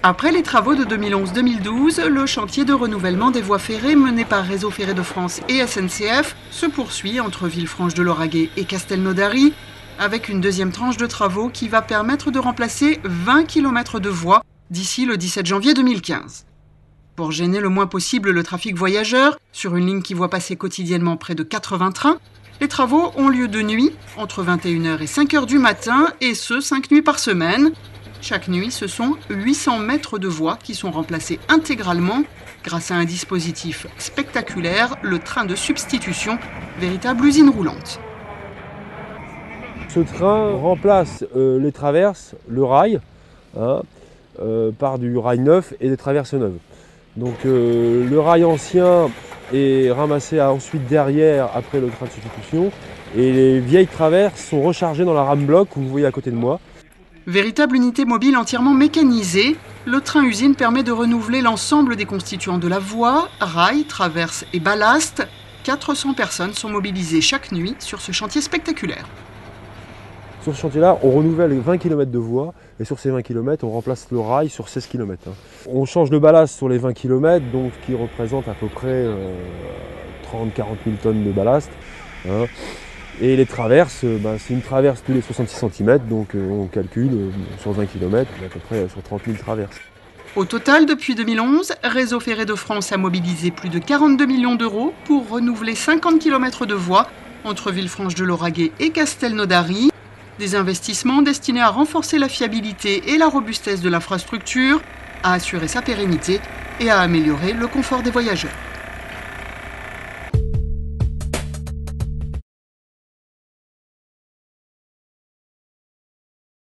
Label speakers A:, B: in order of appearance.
A: Après les travaux de 2011-2012, le chantier de renouvellement des voies ferrées mené par Réseau Ferré de France et SNCF se poursuit entre Villefranche-de-Lauragais et Castelnaudary, avec une deuxième tranche de travaux qui va permettre de remplacer 20 km de voies d'ici le 17 janvier 2015. Pour gêner le moins possible le trafic voyageur, sur une ligne qui voit passer quotidiennement près de 80 trains, les travaux ont lieu de nuit, entre 21h et 5h du matin, et ce, 5 nuits par semaine. Chaque nuit, ce sont 800 mètres de voies qui sont remplacés intégralement grâce à un dispositif spectaculaire, le train de substitution, véritable usine roulante.
B: Ce train remplace les traverses, le rail, par du rail neuf et des traverses neuves. Donc le rail ancien est ramassé ensuite derrière après le train de substitution et les vieilles traverses sont rechargées dans la rame bloc que vous voyez à côté de moi.
A: Véritable unité mobile entièrement mécanisée, le train-usine permet de renouveler l'ensemble des constituants de la voie, rail, traverse et ballast. 400 personnes sont mobilisées chaque nuit sur ce chantier spectaculaire.
B: Sur ce chantier-là, on renouvelle 20 km de voies et sur ces 20 km, on remplace le rail sur 16 km. On change le ballast sur les 20 km, donc qui représente à peu près 30-40 000 tonnes de ballast. Et les traverses, c'est une traverse tous les 66 cm, donc on calcule sur 20 km, à peu près sur 30 000 traverses.
A: Au total, depuis 2011, Réseau Ferré de France a mobilisé plus de 42 millions d'euros pour renouveler 50 km de voies entre Villefranche-de-Lauragais et Castelnaudary. Des investissements destinés à renforcer la fiabilité et la robustesse de l'infrastructure, à assurer sa pérennité et à améliorer le confort des voyageurs.